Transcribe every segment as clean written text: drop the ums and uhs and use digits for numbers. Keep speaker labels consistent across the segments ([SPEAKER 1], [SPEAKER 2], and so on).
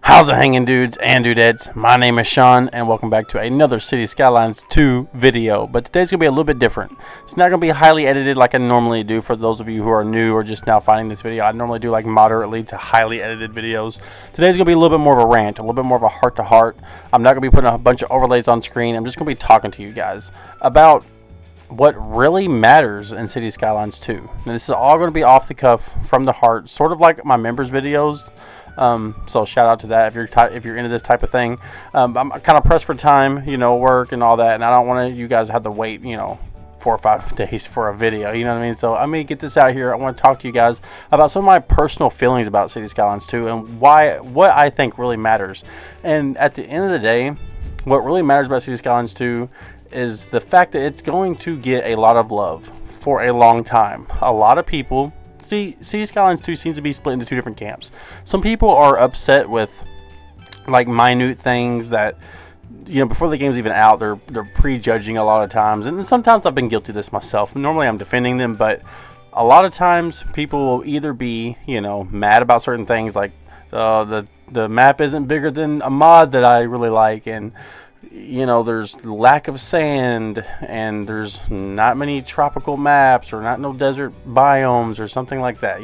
[SPEAKER 1] How's it hanging, dudes and dudettes? My name is Shawn, and welcome back to another Cities Skylines 2 video. But today's going to be a little bit different. It's not going to be highly edited like I normally do. For those of you who are new or just now finding this video, I normally do like moderately to highly edited videos. Today's going to be a little bit more of a rant, a little bit more of a heart-to-heart. I'm not going to be putting a bunch of overlays on screen. I'm just going to be talking to you guys about what really matters in Cities Skylines 2. Now, this is all going to be off the cuff, from the heart, sort of like my members videos. So shout out to that if you're into this type of thing. I'm kind of pressed for time, work and all that, and I don't want you guys to have to wait, 4 or 5 days for a video, you know what I mean? So I'm gonna get this out here. I want to talk to you guys about some of my personal feelings about Cities Skylines 2 and what I think really matters. And at the end of the day, what really matters about Cities Skylines 2 is the fact that it's going to get a lot of love for a long time. A lot of people see, Cities Skylines 2 seems to be split into two different camps. Some people are upset with like minute things that, before the game's even out, they're prejudging a lot of times. And sometimes I've been guilty of this myself. Normally I'm defending them, but a lot of times people will either be, mad about certain things, like the map isn't bigger than a mod that I really like, and there's lack of sand, and there's not many tropical maps, or no desert biomes, or something like that.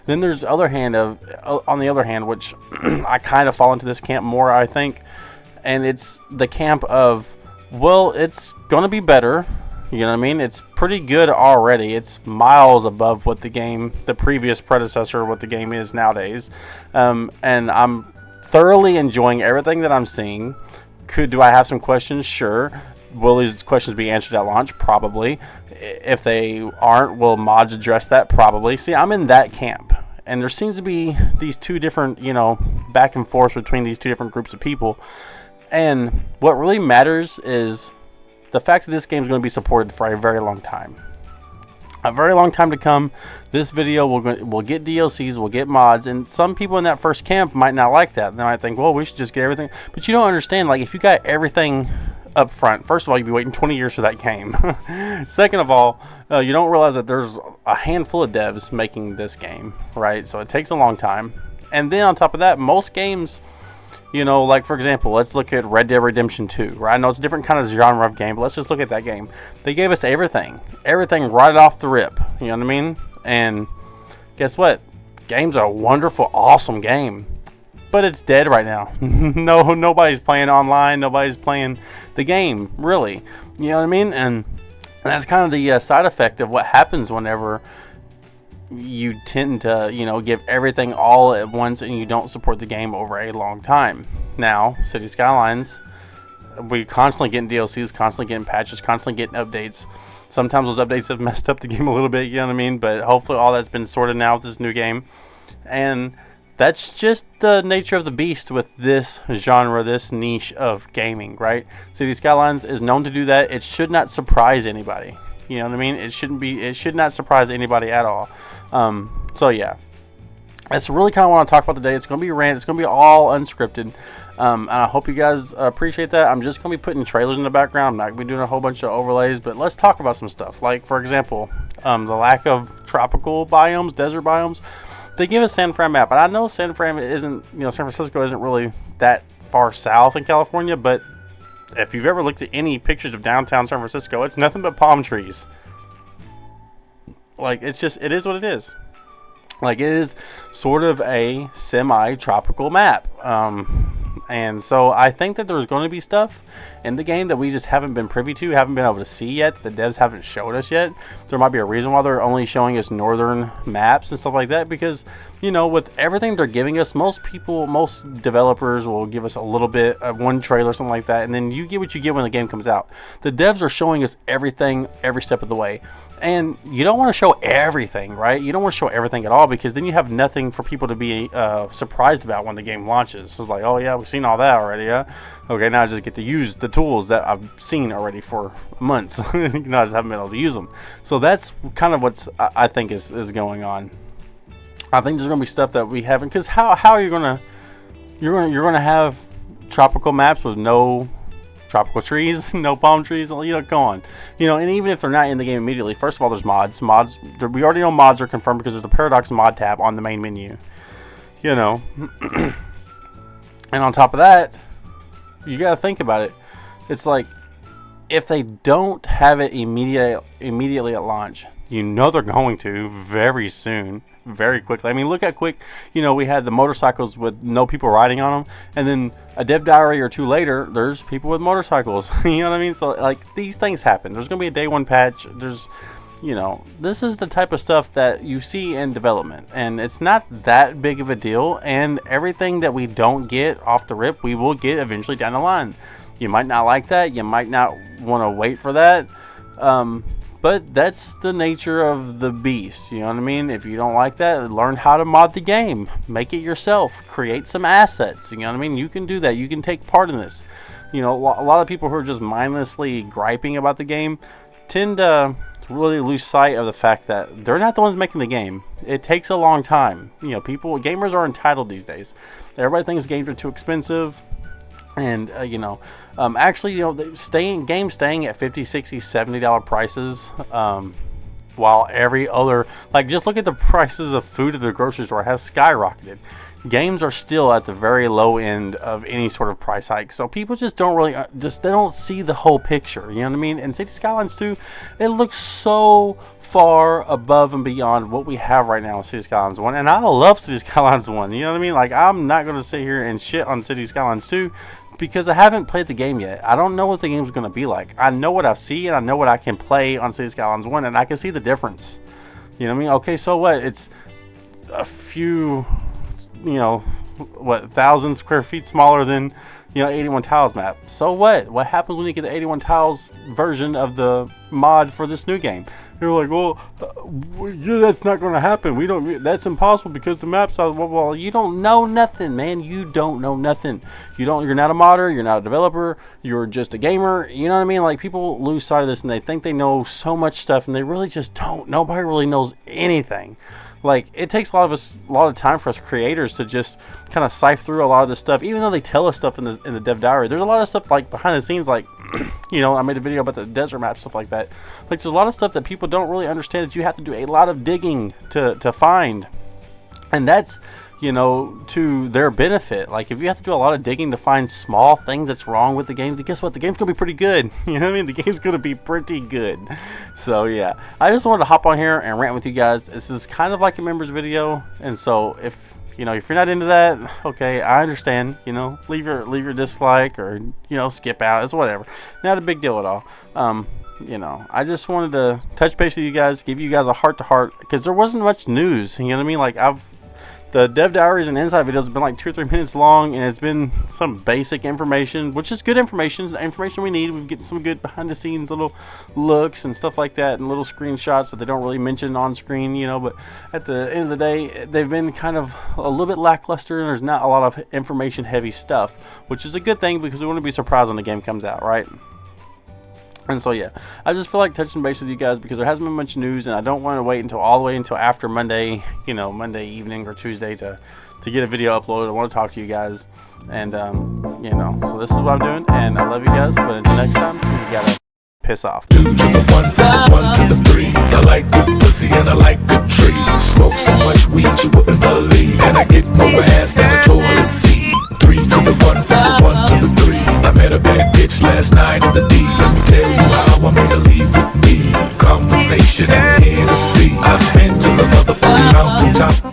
[SPEAKER 1] Then there's on the other hand, which I kind of fall into this camp more, I think, and it's the camp of, well, it's gonna be better. You know what I mean? It's pretty good already. It's miles above what the previous predecessor, what the game is nowadays, and I'm thoroughly enjoying everything that I'm seeing. Do I have some questions? Sure. Will these questions be answered at launch? Probably. If they aren't, will mods address that? Probably. See, I'm in that camp. And there seems to be these two different, back and forth between these two different groups of people. And what really matters is the fact that this game is going to be supported for a very long time. A very long time to come. This video will get DLCs, will get mods, and some people in that first camp might not like that. They might think, well, we should just get everything. But you don't understand, like, if you got everything up front, first of all, you'd be waiting 20 years for that game. Second of all, you don't realize that there's a handful of devs making this game, right? So it takes a long time. And then on top of that, most games, like, for example, let's look at Red Dead Redemption 2, right? I know it's a different kind of genre of game, but let's just look at that game. They gave us everything right off the rip, you know what I mean? And guess what? Game's a wonderful, awesome game, but it's dead right now. Nobody's playing online, nobody's playing the game, really, you know what I mean? And that's kind of the side effect of what happens whenever you tend to, give everything all at once and you don't support the game over a long time. Now, Cities Skylines, we constantly getting DLCs, constantly getting patches, constantly getting updates. Sometimes those updates have messed up the game a little bit, you know what I mean? But hopefully all that's been sorted now with this new game. And that's just the nature of the beast with this genre, this niche of gaming, right? Cities Skylines is known to do that. It should not surprise anybody. You know what I mean? It should not surprise anybody at all. So yeah, that's really kind of what I want to talk about today. It's going to be a rant. It's going to be all unscripted. And I hope you guys appreciate that. I'm just going to be putting trailers in the background. I'm not going to be doing a whole bunch of overlays, but let's talk about some stuff. Like, for example, the lack of tropical biomes, desert biomes. They give us San Fran map, and I know San Fran isn't, San Francisco isn't really that far south in California, but if you've ever looked at any pictures of downtown San Francisco, it's nothing but palm trees. Like, it is what it is. Like, it is sort of a semi-tropical map. And so I think that there's going to be stuff in the game that we just haven't been privy to, haven't been able to see yet, the devs haven't showed us yet. There might be a reason why they're only showing us northern maps and stuff like that, because, with everything they're giving us, most developers will give us a little bit of one trailer, something like that, and then you get what you get when the game comes out. The devs are showing us everything every step of the way. And you don't want to show everything, right? You don't want to show everything at all, because then you have nothing for people to be surprised about when the game launches. So it's like, oh yeah, we've seen all that already, yeah? Okay, now I just get to use the tools that I've seen already for months. I just haven't been able to use them. So that's kind of what's I think is going on. I think there's going to be stuff that we haven't, because how are you going to you're going to have tropical maps with no tropical trees, no palm trees, come on. And even if they're not in the game immediately, first of all, there's mods. We already know mods are confirmed because there's a Paradox mod tab on the main menu. And on top of that, you got to think about it. It's like, if they don't have it immediately at launch, you know they're going to very soon, very quickly. I mean, look at quick, we had the motorcycles with no people riding on them, and then a Dev Diary or two later, there's people with motorcycles. You know what I mean? So, like, these things happen. There's going to be a day one patch. There's, this is the type of stuff that you see in development, and it's not that big of a deal, and everything that we don't get off the rip, we will get eventually down the line. You might not like that. You might not want to wait for that. But that's the nature of the beast. You know what I mean? If you don't like that, learn how to mod the game. Make it yourself. Create some assets. You know what I mean? You can do that. You can take part in this. A lot of people who are just mindlessly griping about the game tend to really lose sight of the fact that they're not the ones making the game. It takes a long time. Gamers are entitled these days. Everybody thinks games are too expensive. And actually, games staying at $50, $60, $70 prices, while every other, just look at the prices of food at the grocery store has skyrocketed. Games are still at the very low end of any sort of price hike, so people just don't really they don't see the whole picture. You know what I mean? And Cities Skylines 2, it looks so far above and beyond what we have right now with Cities Skylines 1, and I love Cities Skylines 1. You know what I mean? I'm not going to sit here and shit on Cities Skylines 2 because I haven't played the game yet. I don't know what the game's going to be like. I know what I see, and I know what I can play on Cities Skylines 1, and I can see the difference. You know what I mean? Okay, so what? It's a few, 1,000 square feet smaller than 81 Tiles map. So what happens when you get the 81 Tiles version of the mod for this new game? You're like, well, that's not going to happen. That's impossible because the maps are, well, you don't know nothing, man. You don't know nothing. You're not a modder, you're not a developer, you're just a gamer. You know what I mean? Like, people lose sight of this and they think they know so much stuff, and they really just don't. Nobody really knows anything. Like, it takes a lot of time for us creators to just kind of sift through a lot of this stuff. Even though they tell us stuff in the Dev Diary, there's a lot of stuff like behind the scenes, like I made a video about the desert map, stuff like that. Like, there's a lot of stuff that people don't really understand that you have to do a lot of digging to find, and that's to their benefit. Like, if you have to do a lot of digging to find small things that's wrong with the game, then guess what? The game's gonna be pretty good. You know what I mean? The game's gonna be pretty good. So yeah, I just wanted to hop on here and rant with you guys. This is kind of like a members video, and so if you're not into that, okay, I understand. Leave your dislike or skip out. It's whatever. Not a big deal at all. I just wanted to touch base with you guys, give you guys a heart to heart, because there wasn't much news. You know what I mean? Like, the Dev Diaries and Inside videos have been like 2 or 3 minutes long, and it's been some basic information, which is good information. The information we need. We've getting some good behind the scenes little looks and stuff like that, and little screenshots that they don't really mention on screen, but at the end of the day, they've been kind of a little bit lackluster, and there's not a lot of information heavy stuff, which is a good thing because we want to be surprised when the game comes out, right? And so yeah, I just feel like touching base with you guys because there hasn't been much news, and I don't want to wait all the way until after Monday, Monday evening or Tuesday to get a video uploaded. I want to talk to you guys, and so this is what I'm doing, and I love you guys. But until next time, you gotta piss off.
[SPEAKER 2] 2 to the 1, from the 1 to the 3. I like good pussy and I like good trees. Smoke so much weed you wouldn't believe, and I get more ass than a toilet seat. 3 to the 1, from the 1 to the 3. I met a bad bitch last night in the D. Let me tell you how I made her leave with me. Conversation and Hennessy. I've been to the motherfucking mountaintop.